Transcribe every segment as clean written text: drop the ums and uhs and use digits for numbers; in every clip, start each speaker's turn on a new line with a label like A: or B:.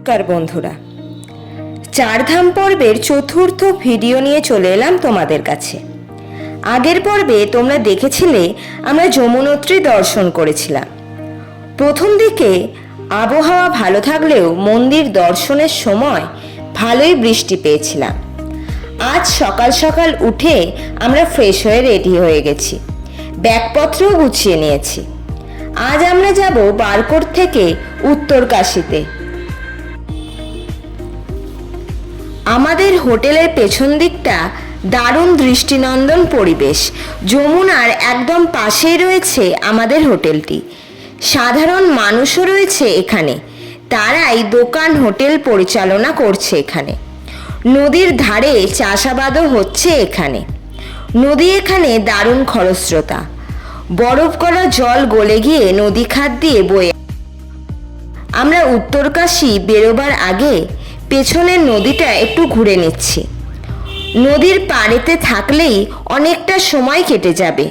A: নমস্কার বন্ধুরা, চারধাম পর্বের চতুর্থ ভিডিও নিয়ে চলে এলাম তোমাদের কাছে। আগের পর্বে তোমরা দেখেছিলে আমরা যমুনোত্রী দর্শন করেছিলাম। প্রথম দিকে আবহাওয়া ভালো থাকলেও মন্দির দর্শনের সময় ভালোই বৃষ্টি পেয়েছিলাম। আজ সকাল সকাল উঠে আমরা ফ্রেশ হয়ে রেডি হয়ে গেছি, ব্যাগপত্রও গুছিয়ে নিয়েছি। আজ আমরা যাব বারকোট থেকে উত্তরকাশীতে। আমাদের হোটেলের পেছন দিকটা দারুণ দৃষ্টিনন্দন পরিবেশ। যমুনার একদম পাশেই রয়েছে আমাদের হোটেলটি। সাধারণ মানুষও রয়েছে এখানে, তারাই দোকান হোটেল পরিচালনা করছে এখানে। নদীর ধারে চাষাবাদও হচ্ছে এখানে। নদী এখানে দারুণ খরস্রোতা, বরফ গলা জল গলে গিয়ে নদী খাত দিয়ে বয়ে। আমরা উত্তরকাশী বেরোবার আগে পেছনের নদীটা একটু ঘুরে নিচ্ছি। নদীর পাড়েতে থাকলেই অনেকটা সময় কেটে যাবে।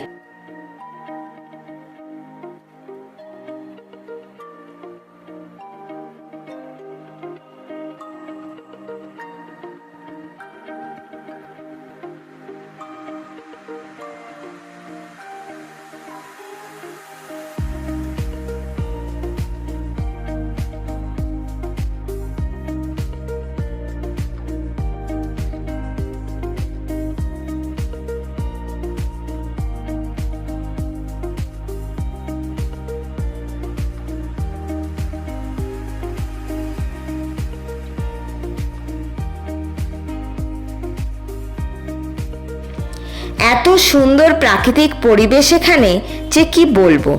A: এত সুন্দর প্রাকৃতিক পরিবেশ এখানে যে কি বলবো।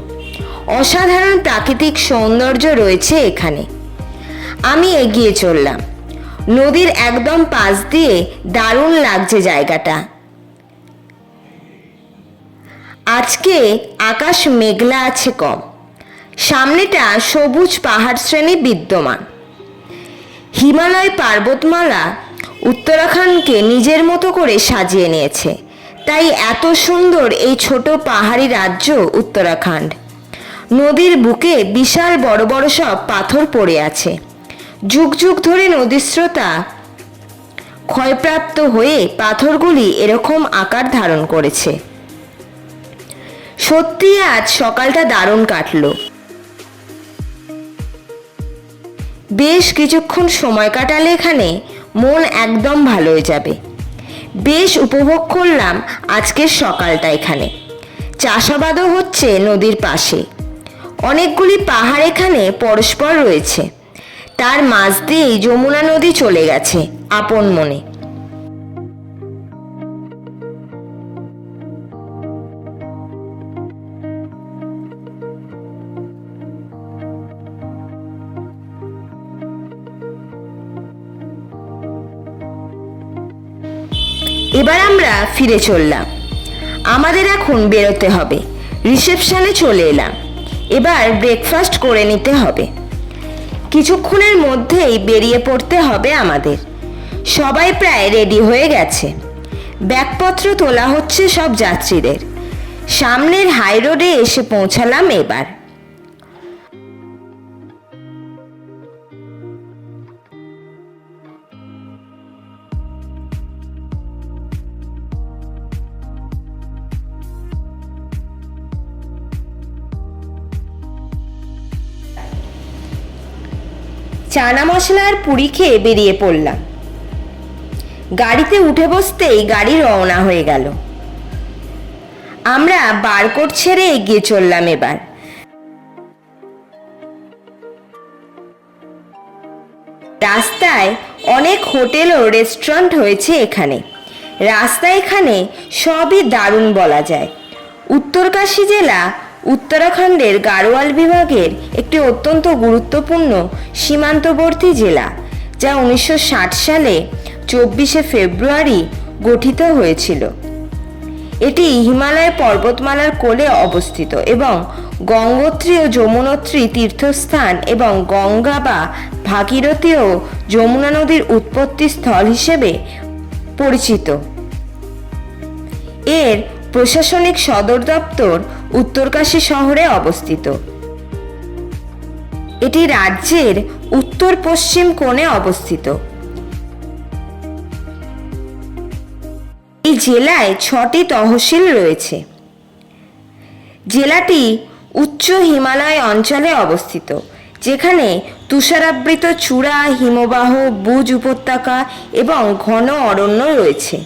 A: অসাধারণ প্রাকৃতিক সৌন্দর্য রয়েছে এখানে। আমি এগিয়ে চললাম। নদীর একদম পাশ দিয়ে দারুণ লাগছে জায়গাটা। আজকে আকাশ মেঘলা আছে কম, সামনেটা সবুজ পাহাড় শ্রেণী বিদ্যমান। হিমালয় পর্বতমালা উত্তরাখণ্ডকে নিজের মতো করে সাজিয়ে নিয়েছে, তাই এত সুন্দর এই ছোট পাহাড়ি রাজ্য উত্তরাখণ্ড। নদীর বুকে বিশাল বড় বড় সব পাথর পড়ে আছে। যুগ যুগ ধরে নদীর স্রোতা ক্ষয়প্রাপ্ত হয়ে পাথরগুলি এরকম আকার ধারণ করেছে। সত্যি আজ সকালটা দারুণ কাটলো। বেশ কিছুক্ষণ সময় কাটালে এখানে মন একদম ভালো হয়ে যাবে। বেশ উপভোগ করলাম আজকের সকালটা। এখানে চাষাবাদও হচ্ছে নদীর পাশে। অনেকগুলি পাহাড় এখানে পরস্পর রয়েছে, তার মাঝ দিয়েই যমুনা নদী চলে গেছে আপন মনে। এবার আমরা ফিরে চললাম। আমাদের এখন বেরোতে হবে। রিসেপশনে চলে এলাম। এবার ব্রেকফাস্ট করে নিতে হবে। কিছুক্ষণের মধ্যেই বেরিয়ে পড়তে হবে আমাদের। সবাই প্রায় রেডি হয়ে গেছে। ব্যাগপত্র তোলা হচ্ছে সব যাত্রীদের। সামনের হাই রোডে এসে পৌঁছালাম এবার। চানা মশলার পুরি খেয়ে বেরিয়ে পড়লাম। গাড়িতে উঠে বসতেই গাড়ি রওনা হয়ে গেল। আমরা বারকোট ছেড়ে এগিয়ে চললাম এবার। রাস্তায় অনেক হোটেল ও রেস্টুরেন্ট হয়েছে এখানে। রাস্তা এখানে সবই দারুণ বলা যায়। উত্তরকাশী জেলা উত্তরাখণ্ডের গাড়োয়াল বিভাগের একটি অত্যন্ত গুরুত্বপূর্ণ সীমান্তবর্তী জেলা, যা 1960 সালে 24শে ফেব্রুয়ারি গঠিত হয়েছিল। এটি হিমালয় পর্বতমালার কোলে অবস্থিত এবং গঙ্গোত্রী ও যমুনোত্রী তীর্থস্থান এবং গঙ্গা বা ভাগীরথী ও যমুনা নদীর উৎপত্তি স্থল হিসেবে পরিচিত। এর প্রশাসনিক সদর দপ্তর উত্তরকাশী শহরে অবস্থিত। এটি রাজ্যের উত্তর পশ্চিম কোণে অবস্থিত। এই জেলায় 6টি তহসিল রয়েছে। জেলাটি উচ্চ হিমালয় অঞ্চলে অবস্থিত, যেখানে তুষারাবৃত চূড়া, হিমবাহ, বুজ উপত্যকা এবং ঘন অরণ্য রয়েছে।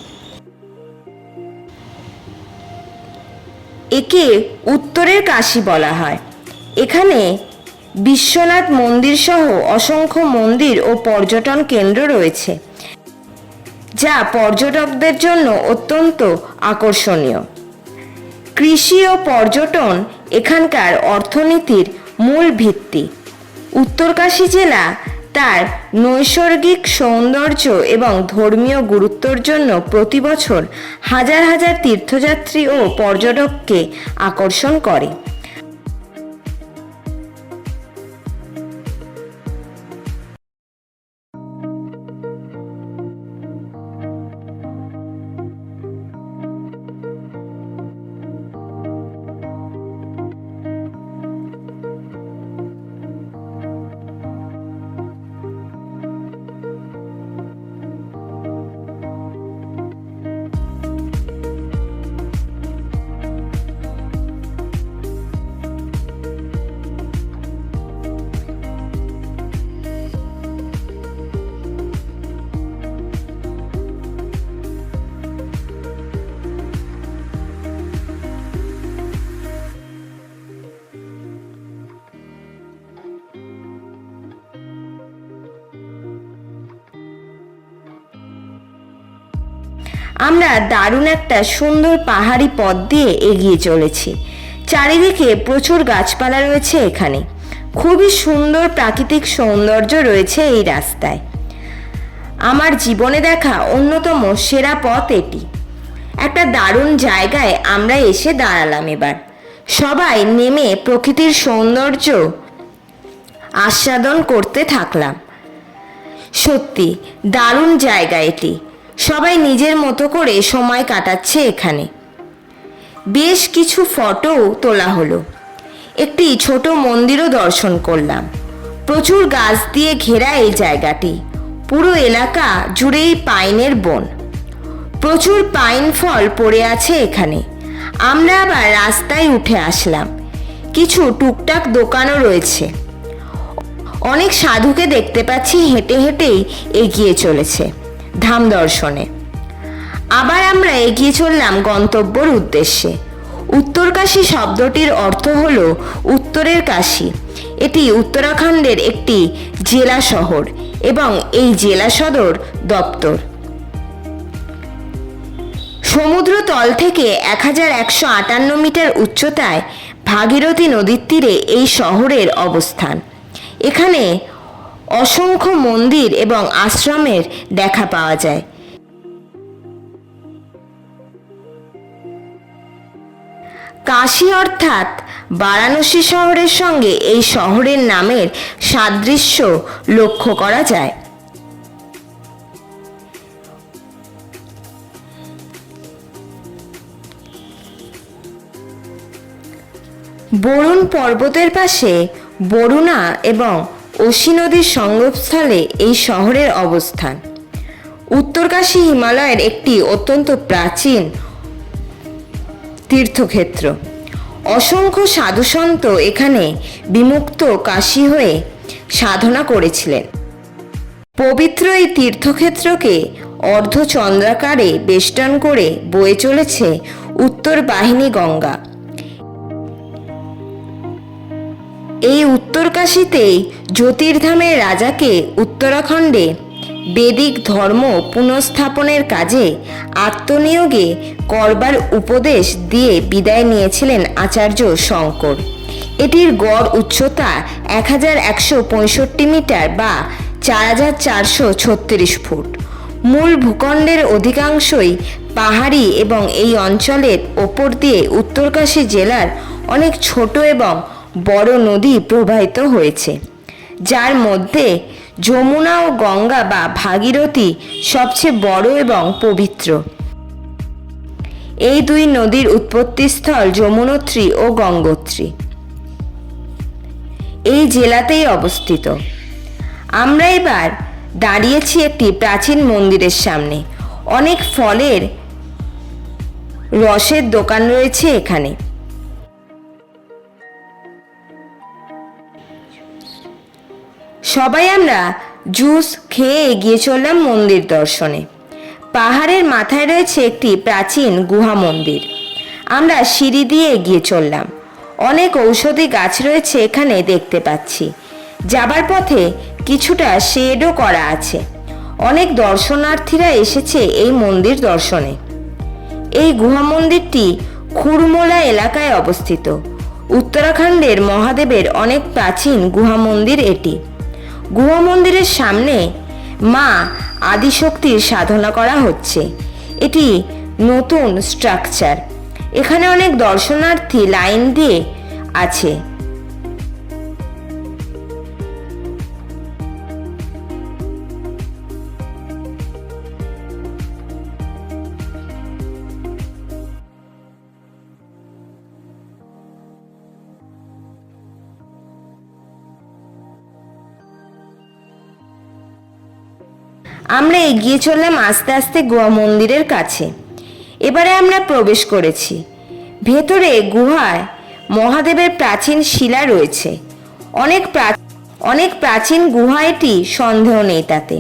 A: একে উত্তরের কাশী বলা হয়। এখানে বিশ্বনাথ মন্দির সহ অসংখ্য মন্দির ও পর্যটন কেন্দ্র রয়েছে, যা পর্যটকদের জন্য অত্যন্ত আকর্ষণীয়। কৃষি ও পর্যটন এখানকার অর্থনীতির মূল ভিত্তি। উত্তরকাশী জেলা তার নৈসর্গিক সৌন্দর্য এবং ধর্মীয় গুরুত্বের জন্য প্রতি বছর হাজার হাজার তীর্থযাত্রী ও পর্যটককে আকর্ষণ করে। আমরা দারুণ একটা সুন্দর পাহাড়ি পথ দিয়ে এগিয়ে চলেছি। চারিদিকে প্রচুর গাছপালা রয়েছে। এখানে খুবই সুন্দর প্রাকৃতিক সৌন্দর্য রয়েছে এই রাস্তায়। আমার জীবনে দেখা অন্যতম সেরা পথ এটি। একটা দারুণ জায়গায় আমরা এসে দাঁড়ালাম। এবার সবাই নেমে প্রকৃতির সৌন্দর্য আস্বাদন করতে থাকলাম। সত্যি দারুণ জায়গা এটি। সবাই নিজের মতো করে সময় কাটাচ্ছে এখানে। বেশ কিছু ফটোও তোলা হলো। একটি ছোট মন্দিরও দর্শন করলাম। প্রচুর গাছ দিয়ে ঘেরা এই জায়গাটি। পুরো এলাকা জুড়েই পাইনের বন। প্রচুর পাইন ফল পড়ে আছে এখানে। আমরা আবার রাস্তায় উঠে আসলাম। কিছু টুকটাক দোকানও রয়েছে। অনেক সাধুকে দেখতে পাচ্ছি হেঁটে হেঁটেই এগিয়ে চলেছে ধাম দর্শনে। আবার আমরা এগিয়ে চললাম গন্তব্যের উদ্দেশ্যে। উত্তরকাশী শব্দটির অর্থ হল উত্তরের কাশী। এটি উত্তরাখণ্ডের একটি জেলা শহর এবং এই জেলা সদর দপ্তর। সমুদ্র তল থেকে 1158 মিটার উচ্চতায় ভাগীরথী নদীর তীরে এই শহরের অবস্থান। এখানে অসংখ্য মন্দির এবং আশ্রমের দেখা পাওয়া যায়। কাশী অর্থাৎ বারাণসী শহরের সঙ্গে এই শহরের নামের সাদৃশ্য লক্ষ্য করা যায়। বরুণ পর্বতের পাশে বরুণা এবং অসি নদীর সঙ্গমস্থলে এই শহরের অবস্থান। উত্তরকাশী হিমালয়ের একটি অত্যন্ত প্রাচীন তীর্থক্ষেত্র। অসংখ্য সাধুসন্ত এখানে বিমুক্ত কাশী হয়ে সাধনা করেছিলেন। পবিত্র এই তীর্থক্ষেত্রকে অর্ধচন্দ্রাকারে বেষ্টন করে বয়ে চলেছে উত্তর বাহিনী গঙ্গা। এই উত্তরকাশীতেই জ্যোতির্ধামের রাজাকে উত্তরাখণ্ডে বেদিক ধর্ম পুনঃস্থাপনের কাজে আত্মনিয়োগে করবার উপদেশ দিয়ে বিদায় নিয়েছিলেন আচার্য শঙ্কর। এটির গড় উচ্চতা 1165 মিটার বা 4436 ফুট। মূল ভূখণ্ডের অধিকাংশই পাহাড়ি এবং এই অঞ্চলের ওপর দিয়ে উত্তরকাশী জেলার অনেক ছোট এবং বড় নদী প্রবাহিত হয়েছে, যার মধ্যে যমুনা ও গঙ্গা বা ভাগীরথী সবচেয়ে বড় এবং পবিত্র। এই দুই নদীর উৎপত্তিস্থল যমুনোত্রী ও গঙ্গোত্রী। এই জেলাতেই অবস্থিত। আমরা এবার দাঁড়িয়েছি একটি প্রাচীন মন্দিরের সামনে। অনেক ফলের রসের দোকান রয়েছে এখানে। সবাই আমরা জুস খেয়ে এগিয়ে চললাম মন্দির দর্শনে। পাহাড়ের মাথায় রয়েছে একটি প্রাচীন গুহা মন্দির। আমরা সিঁড়ি দিয়ে এগিয়ে চললাম। অনেক ঔষধি গাছ রয়েছে এখানে দেখতে পাচ্ছি। যাবার পথে কিছুটা শেডও করা আছে। অনেক দর্শনার্থীরা এসেছে এই মন্দির দর্শনে। এই গুহা মন্দিরটি খুরমোলা এলাকায় অবস্থিত। উত্তরাখণ্ডের মহাদেবের অনেক প্রাচীন গুহা মন্দির এটি। গুহা মন্দিরের সামনে মা আদিশক্তির সাধনা করা হচ্ছে। এটি নতুন স্ট্রাকচার। এখানে অনেক দর্শনার্থী লাইন দিয়ে আছে। আমরা এগিয়ে চললাম আস্তে আস্তে গুহা মন্দিরের কাছে। এবারে আমরা প্রবেশ করেছি। ভেতরে গুহায় মহাদেবের প্রাচীন শিলা রয়েছে। অনেক প্রাচীন গুহা এটি, সন্দেহ নেই তাতে।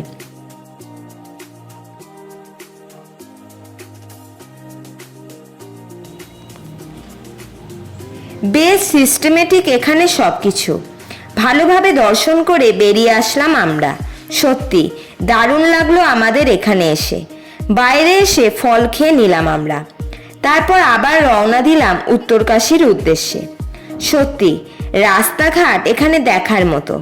A: বেশ সিস্টেমেটিক এখানে সবকিছু। ভালোভাবে দর্শন করে বেরিয়ে আসলাম আমরা। সত্যি দারুণ লাগলো আমাদের এখানে এসে। বাইরে এসে ফল খেয়ে নিলাম আমরা। তারপর আবার রওনা দিলাম উত্তরকাশীর উদ্দেশ্যে। সত্যি রাস্তাঘাট এখানে দেখার মতো,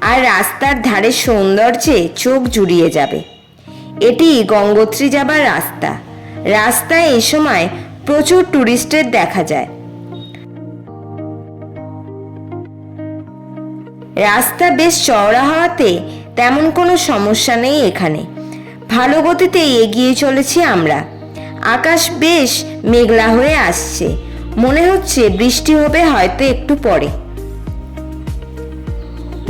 A: আর রাস্তার ধারে সৌন্দর্যে চোখ জুড়িয়ে যাবে। এটি গঙ্গোত্রী যাবার রাস্তা। রাস্তায় এই সময় প্রচুর টুরিস্টের দেখা যায়। রাস্তা বেশ চওড়া হওয়াতে তেমন কোনো সমস্যা নেই এখানে। ভালো গতিতে এগিয়ে চলেছি আমরা। আকাশ বেশ মেঘলা হয়ে আসছে। মনে হচ্ছে বৃষ্টি হবে হয়তো একটু পরে।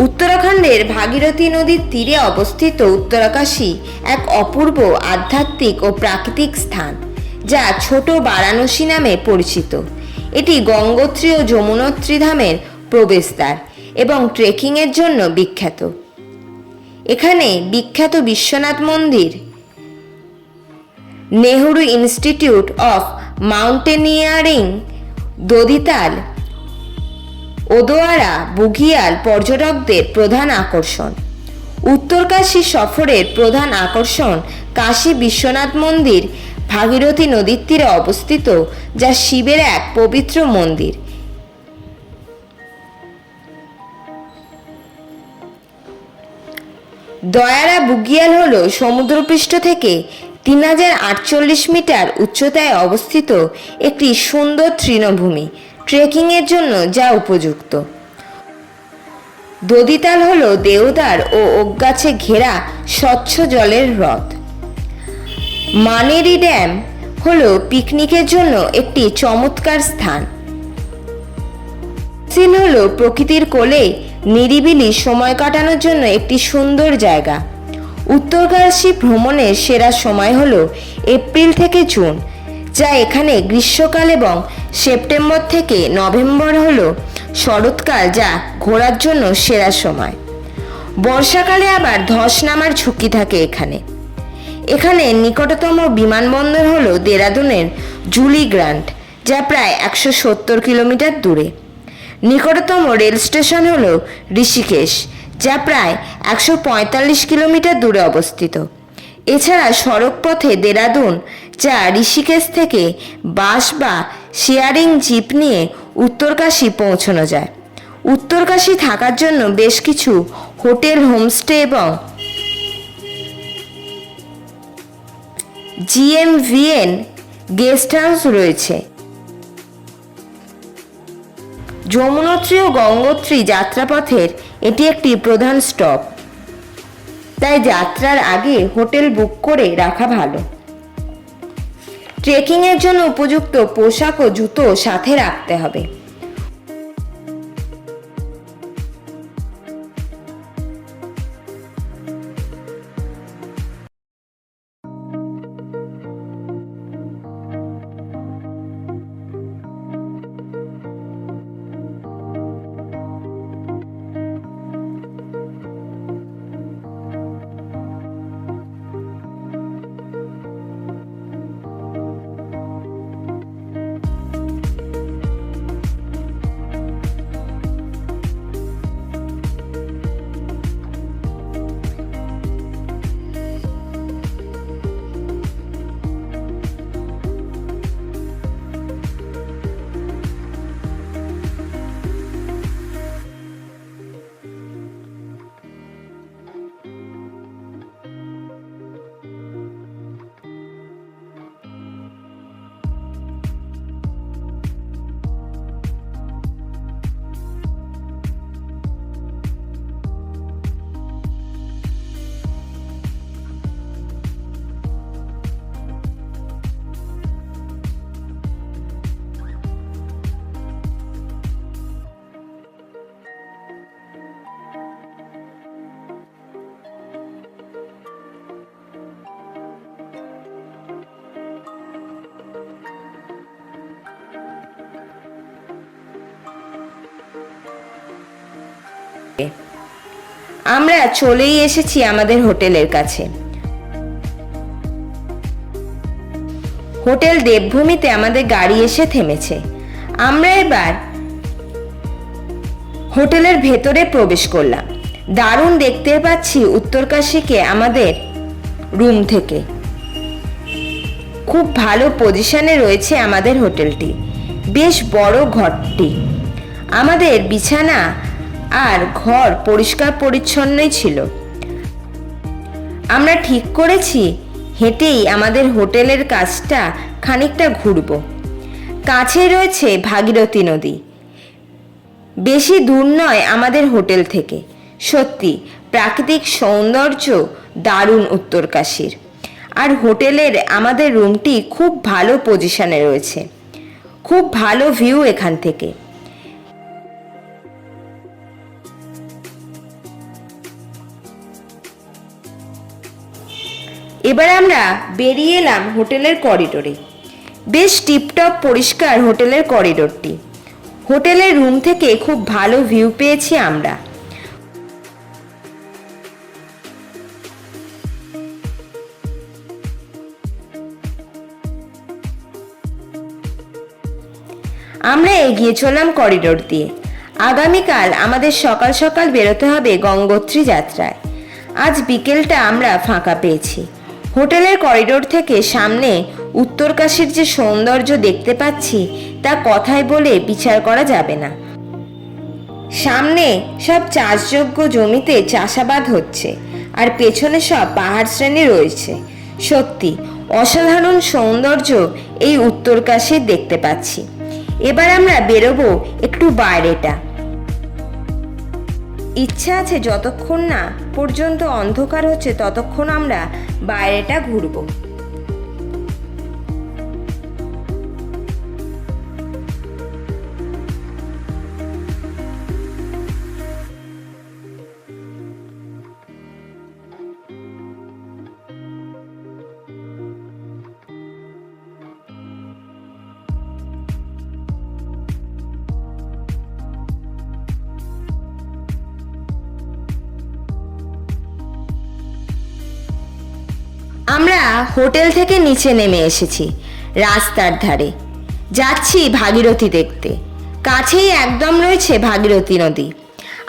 A: উত্তরাখণ্ডের ভাগীরথী নদীর তীরে অবস্থিত উত্তরাকাশী এক অপূর্ব আধ্যাত্মিক ও প্রাকৃতিক স্থান, যা ছোট বারাণসী নামে পরিচিত। এটি গঙ্গোত্রী ও যমুনোত্রী ধামের প্রবেশদ্বার এবং ট্রেকিংয়ের জন্য বিখ্যাত। এখানে বিখ্যাত বিশ্বনাথ মন্দির, Nehru institute of mountaineering, Dodital, ওদোয়ারা, বুগিয়াল পর্যটকদের প্রধান আকর্ষণ। উত্তরকাশী সফরের প্রধান আকর্ষণ কাশী বিশ্বনাথ মন্দির, ভাগীরথী নদীর তীরে অবস্থিত, যা শিবের এক পবিত্র মন্দির। দয়ারা বুগিয়াল হল সমুদ্রপৃষ্ঠ থেকে 3048 মিটার উচ্চতায় অবস্থিত একটি সুন্দর তৃণভূমি ট্রেকিংয়ের জন্য, যা উপযুক্ত। দদিতাল হল দেওদার ও ওক গাছে ঘেরা স্বচ্ছ জলের হ্রদ। মানেরি ড্যাম হল পিকনিকের জন্য একটি চমৎকার স্থান। সিল হল প্রকৃতির কোলে নিরিবিলি সময় কাটানোর জন্য একটি সুন্দর জায়গা। উত্তরকাশী ভ্রমণের সেরা সময় হল এপ্রিল থেকে জুন, যা এখানে গ্রীষ্মকাল, এবং সেপ্টেম্বর থেকে নভেম্বর হল শরৎকাল, যা ঘোরার জন্য সেরা সময়। বর্ষাকালে আবার ধস নামার ঝুঁকি থাকে এখানে নিকটতম বিমানবন্দর হল দেরাদুনের জুলি গ্রান্ট, যা প্রায় 170 কিলোমিটার দূরে। নিকটতম রেল স্টেশন হল ঋষিকেশ, যা প্রায় 145 কিলোমিটার দূরে অবস্থিত। এছাড়া সড়ক পথে দেরাদুন, যা ঋষিকেশ থেকে বাস বা শেয়ারিং জিপ নিয়ে উত্তরকাশী পৌঁছানো যায়। উত্তরকাশী থাকার জন্য বেশ কিছু হোটেল, হোমস্টে এবং GMVN গেস্ট হাউস রয়েছে। যমুনোত্রী ও গঙ্গোত্রী যাত্রাপথের এটি একটি প্রধান স্টপ, তাই যাত্রার আগে হোটেল বুক করে রাখা ভালো। ট্রেকিংয়ের জন্য উপযুক্ত পোশাক ও জুতো সাথে রাখতে হবে। আমরা চলেই এসেছি আমাদের হোটেলের কাছে। হোটেল দেবভূমিতে আমাদের গাড়ি এসে থেমেছে। আমরা এবার হোটেলের ভেতরে প্রবেশ করলাম। দারুণ দেখতে পাচ্ছি উত্তরকাশীকে আমাদের রুম থেকে। খুব ভালো পজিশনে রয়েছে আমাদের হোটেলটি। বেশ বড় ঘরটি। আমাদের বিছানা আর ঘর পরিষ্কার পরিচ্ছন্নই ছিল। আমরা ঠিক করেছি হেঁটেই আমাদের হোটেলের কাছটা খানিকটা ঘুরব। কাছেই রয়েছে ভাগীরথী নদী। বেশি দূর নয় আমাদের হোটেল থেকে। সত্যি প্রাকৃতিক সৌন্দর্য দারুণ উত্তরকাশীর। আর হোটেলের আমাদের রুমটি খুব ভালো পজিশনে রয়েছে। খুব ভালো ভিউ এখান থেকে। এবার আমরা বেরিয়ে এলাম হোটেলের করিডোরে। বেশ টিপটপ পরিষ্কার হোটেলের করিডোরটি। হোটেলের রুম থেকে খুব ভালো ভিউ পেয়েছি আমরা। আমরা এগিয়ে চললাম করিডোর দিয়ে। আগামীকাল আমাদের সকাল সকাল বেরোতে হবে গঙ্গোত্রী যাত্রায়। আজ বিকেলটা আমরা ফাঁকা পেয়েছি। হোটেলের করিডোর থেকে সামনে উত্তরকাশীর যে সৌন্দর্য দেখতে পাচ্ছি তা কথায় বলে বিচার করা যাবে না। সামনে সব চাষযোগ্য জমিতে চাষাবাদ হচ্ছে, আর পেছনে সব পাহাড় শ্রেণী রয়েছে। সত্যি অসাধারণ সৌন্দর্য এই উত্তরকাশীর দেখতে পাচ্ছি। এবার আমরা বেরোবো একটু বাইরেটা। ইচ্ছা আছে যতক্ষণ না পর্যন্ত অন্ধকার হচ্ছে ততক্ষণ আমরা বাইরেটা ঘুরবো। আমরা হোটেল থেকে নিচে নেমে এসেছি। রাস্তার ধারে যাচ্ছি ভাগীরথী দেখতে। কাছেই একদম রয়েছে ভাগীরথী নদী।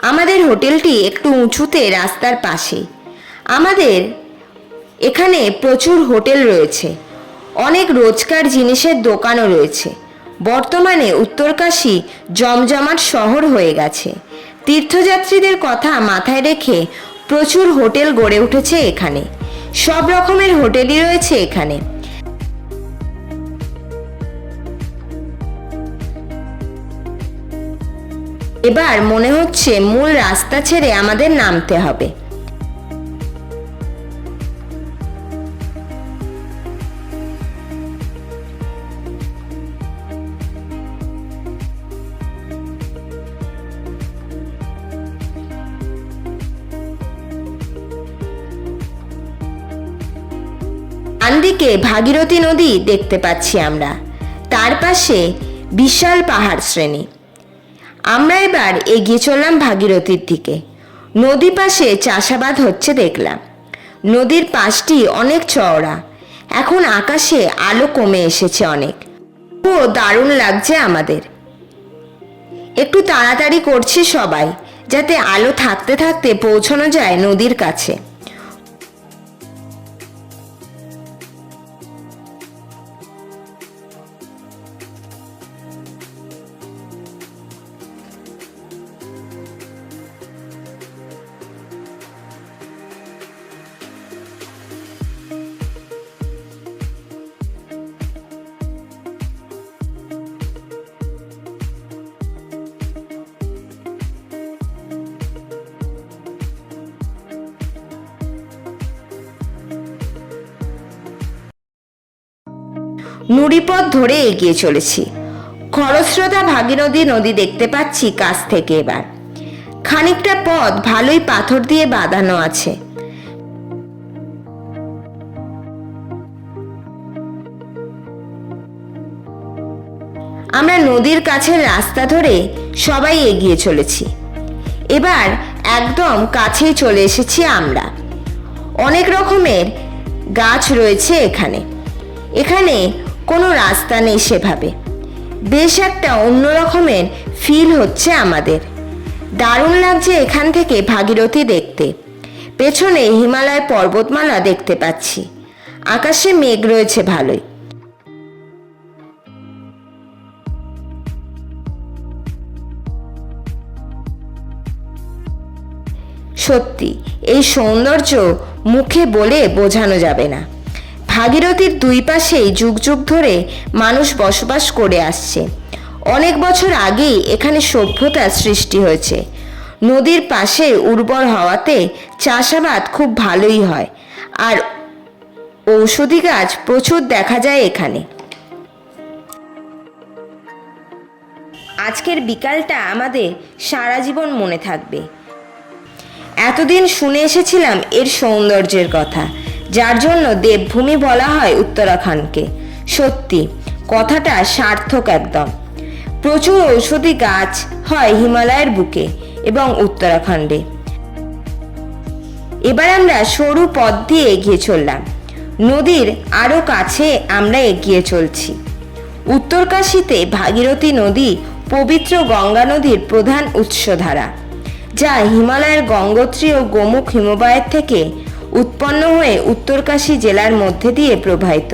A: আমাদের হোটেলটি একটু উঁচুতে রাস্তার পাশে। আমাদের এখানে প্রচুর হোটেল রয়েছে। অনেক রোজকার জিনিসের দোকানও রয়েছে। বর্তমানে উত্তরকাশী জমজমাট শহর হয়ে গেছে। তীর্থযাত্রীদের কথা মাথায় রেখে প্রচুর হোটেল গড়ে উঠেছে এখানে। সব রকমের হোটেলই রয়েছে এখানে। এবার মনে হচ্ছে মূল রাস্তা ছেড়ে আমাদের নামতে হবে। ডানদিকে ভাগীরথী নদী দেখতে পাচ্ছি আমরা। তার পাশে বিশাল পাহাড় শ্রেণী। আমরা এবার এগিয়ে চললাম ভাগীরথীর দিকে। নদী পাশে চাষাবাদ হচ্ছে দেখলাম। নদীর পাশটি অনেক চওড়া। এখন আকাশে আলো কমে এসেছে অনেক। ও দারুণ লাগছে আমাদের। একটু তাড়াতাড়ি করছি সবাই, যাতে আলো থাকতে থাকতে পৌঁছানো যায় নদীর কাছে। নুড়িপথ ধরে এগিয়ে চলেছি। খরস্রোতা ভাগীরথী নদী দেখতে পাচ্ছি কাছ থেকে। এবার খানিকটা পথ ভালোই পাথর দিয়ে বাঁধানো আছে। আমরা নদীর কাছের রাস্তা ধরে সবাই এগিয়ে চলেছি। এবার একদম কাছেই চলে এসেছি আমরা। অনেক রকমের গাছ রয়েছে এখানে। এখানে কোনো রাস্তা নেই সেভাবে। বেশ একটা অন্য রকমের ফিল হচ্ছে আমাদের। দারুণ লাগছে এখান থেকে ভাগীরথী দেখতে। পেছনে হিমালয় পর্বতমালা দেখতে পাচ্ছি। আকাশে মেঘ রয়েছে ভালোই। সত্যি এই সৌন্দর্য মুখে বলে বোঝানো যাবে না। ভাগীরথীর দুই পাশেই যুগ যুগ ধরে মানুষ বসবাস করে আসছে। অনেক বছর আগেই এখানে সভ্যতার সৃষ্টি হয়েছে। নদীর পাশে উর্বর হওয়াতে চাষাবাদ খুব ভালোই হয়, আর ঔষধি গাছ প্রচুর দেখা যায় এখানে। আজকের বিকালটা আমাদের সারা জীবন মনে থাকবে। এতদিন শুনে এসেছিলাম এর সৌন্দর্যের কথা, যার জন্য দেবভূমি বলা হয় উত্তরাখণ্ডকে। সত্যি কথাটা সার্থক একদম। প্রচুর ঔষধি গাছ হয় হিমালয়ের বুকে এবং উত্তরাখণ্ডে। এবার আমরা সরু পথ দিয়ে এগিয়ে চললাম। নদীর আরও কাছে আমরা এগিয়ে চলছি। উত্তরকাশীতে ভাগীরথী নদী পবিত্র গঙ্গা নদীর প্রধান উৎসধারা, যা হিমালয়ের গঙ্গোত্রী ও গোমুখ হিমবাহের থেকে উৎপন্ন হয়ে উত্তরকাশী জেলার মধ্যে দিয়ে প্রবাহিত।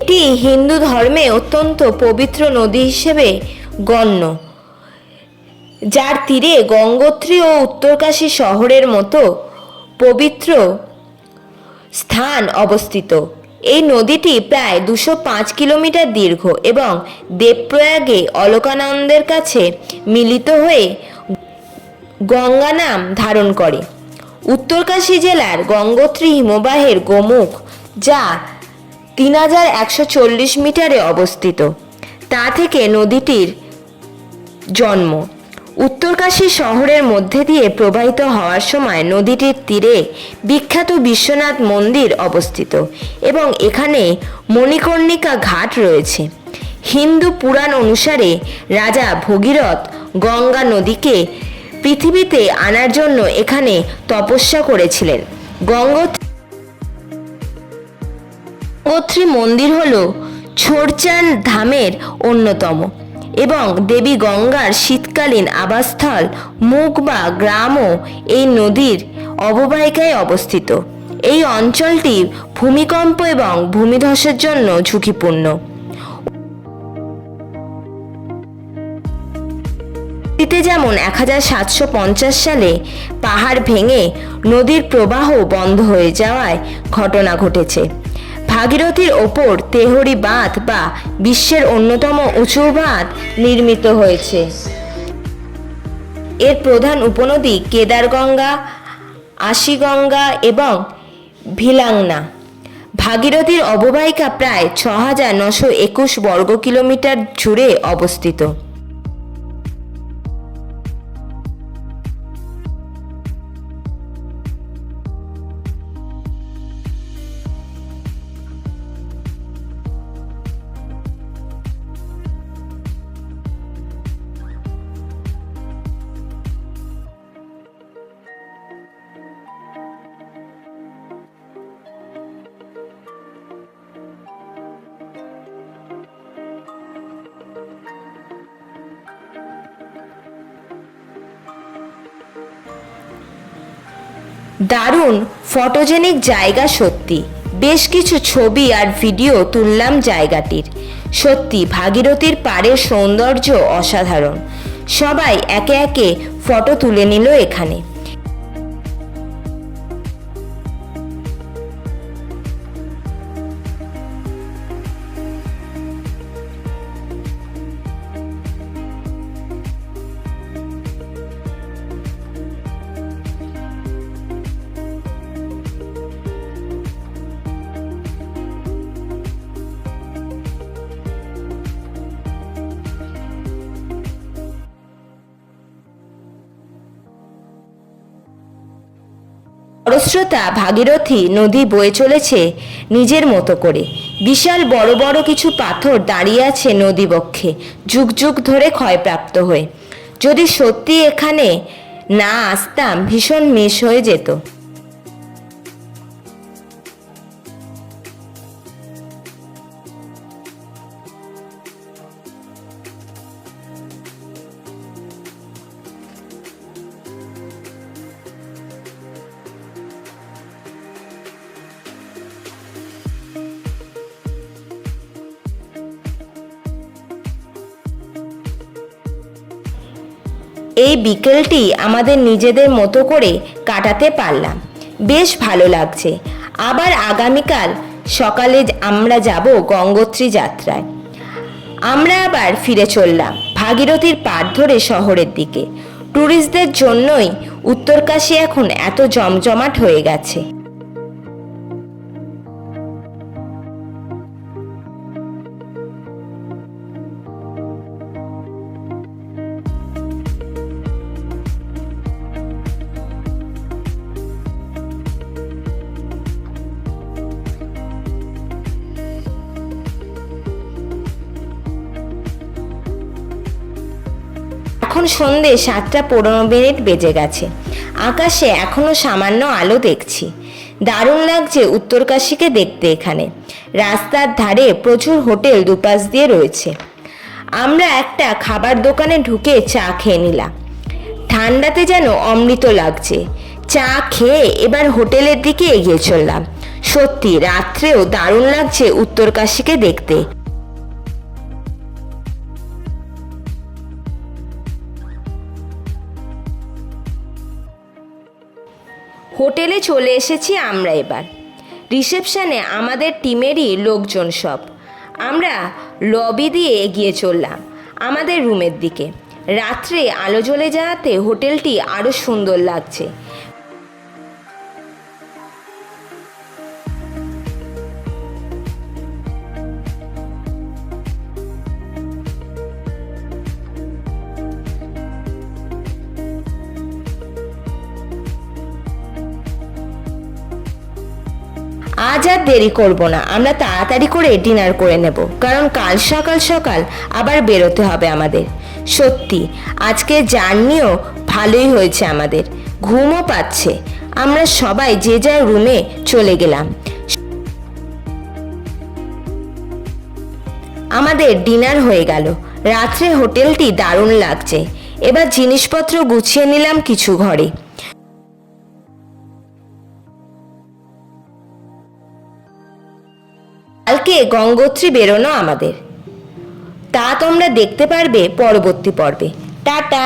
A: এটি হিন্দু ধর্মে অত্যন্ত পবিত্র নদী হিসেবে গণ্য, যার তীরে গঙ্গোত্রী ও উত্তরকাশী শহরের মতো পবিত্র স্থান অবস্থিত। এই নদীটি প্রায় 205 কিলোমিটার দীর্ঘ এবং দেবপ্রয়াগে অলকানন্দের কাছে মিলিত হয়ে গঙ্গা নাম ধারণ করে। উত্তরকাশী জেলার গঙ্গোত্রী হিমবাহের গোমুখ, যা 3140 মিটারে অবস্থিত, তা থেকে নদীটির জন্ম। উত্তরকাশী শহরের মধ্যে দিয়ে প্রবাহিত হওয়ার সময় নদীটির তীরে বিখ্যাত বিশ্বনাথ মন্দির অবস্থিত এবং এখানে মণিকর্ণিকা ঘাট রয়েছে। হিন্দু পুরাণ অনুসারে রাজা ভগীরথ গঙ্গা নদীকে পৃথিবীতে আনার জন্য এখানে তপস্যা করেছিলেন। গঙ্গোত্রী মন্দির হল ছোরচান ধামের অন্যতম এবং দেবী গঙ্গার শীতকালীন আবাসস্থল মুখ বা গ্রামও এই নদীর অববাহিকায় অবস্থিত। এই অঞ্চলটি ভূমিকম্প এবং ভূমিধসের জন্য ঝুঁকিপূর্ণ। যেমন 1750 সালে পাহাড় ভেঙে নদীর প্রবাহ বন্ধ হয়ে যাওয়ায় ঘটনা ঘটেছে। ভাগীরথীর ওপর তেহরি বাঁধ বা বিশ্বের অন্যতম উঁচু বাঁধ নির্মিত হয়েছে। এর প্রধান উপনদী কেদারগঙ্গা, আশিগঙ্গা এবং ভিলাংনা। ভাগীরথীর অববাহিকা প্রায় 6921 বর্গ কিলোমিটার জুড়ে অবস্থিত। দারুণ ফটোজেনিক জায়গা সত্যি। বেশ কিছু ছবি আর ভিডিও তুললাম জায়গাটির। সত্যি ভাগীরথীর পাড়ের সৌন্দর্য অসাধারণ। সবাই একে একে ফটো তুলে নিল এখানে। খরস্রোতা ভাগীরথী নদী বয়ে চলেছে নিজের মতো করে। বিশাল বড় বড় কিছু পাথর দাঁড়িয়ে আছে নদীবক্ষে, যুগ যুগ ধরে ক্ষয়প্রাপ্ত হয়ে। যদি সত্যি এখানে না আসতাম ভীষণ মিস হয়ে যেত। এই বিকেলটি আমাদের নিজেদের মতো করে কাটাতে পারলাম, বেশ ভালো লাগছে। আবার আগামীকাল সকালে আমরা যাব গঙ্গোত্রী যাত্রায়। আমরা আবার ফিরে চললাম ভাগীরথীর পাড় ধরে শহরের দিকে। ট্যুরিস্টদের জন্যই উত্তরকাশী এখন এত জমজমাট হয়ে গেছে। এখন সন্ধে 7:15 বেজে গেছে। আকাশে এখনো সামান্য আলো দেখছি। দারুণ লাগছে উত্তরকাশীকে দেখতে। এখানে রাস্তার ধারে প্রচুর হোটেল দুপাশ দিয়ে রয়েছে। আমরা একটা খাবার দোকানে ঢুকে চা খেয়ে নিলাম। ঠান্ডাতে যেন অমৃত লাগছে। চা খেয়ে এবার হোটেলের দিকে এগিয়ে চললাম। সত্যি রাত্রেও দারুণ লাগছে উত্তরকাশীকে দেখতে। হোটেলে চলে এসেছি আমরা এবার। রিসেপশনে আমাদের টিমেরই লোকজন সব। আমরা লবি দিয়ে এগিয়ে চললাম আমাদের রুমের দিকে। রাত্রে আলো জ্বলে যাওয়াতে হোটেলটি আরও সুন্দর লাগছে। আজ আর দেরি করব না, আমরা তাড়াতাড়ি করে ডিনার করে নেব, কারণ কাল সকাল সকাল আবার বেরোতে হবে আমাদের। সত্যি আজকে জার্নিও ভালোই হয়েছে আমাদের, ঘুমও পাচ্ছে। আমরা সবাই যে যার রুমে চলে গেলাম। আমাদের ডিনার হয়ে গেল। রাত্রে হোটেলটি দারুণ লাগছে। এবার জিনিসপত্র গুছিয়ে নিলাম কিছু ঘরে। কালকে গঙ্গোত্রী বেরোনো আমাদের, তা তোমরা দেখতে পারবে পরবর্তী পর্বে। টাটা।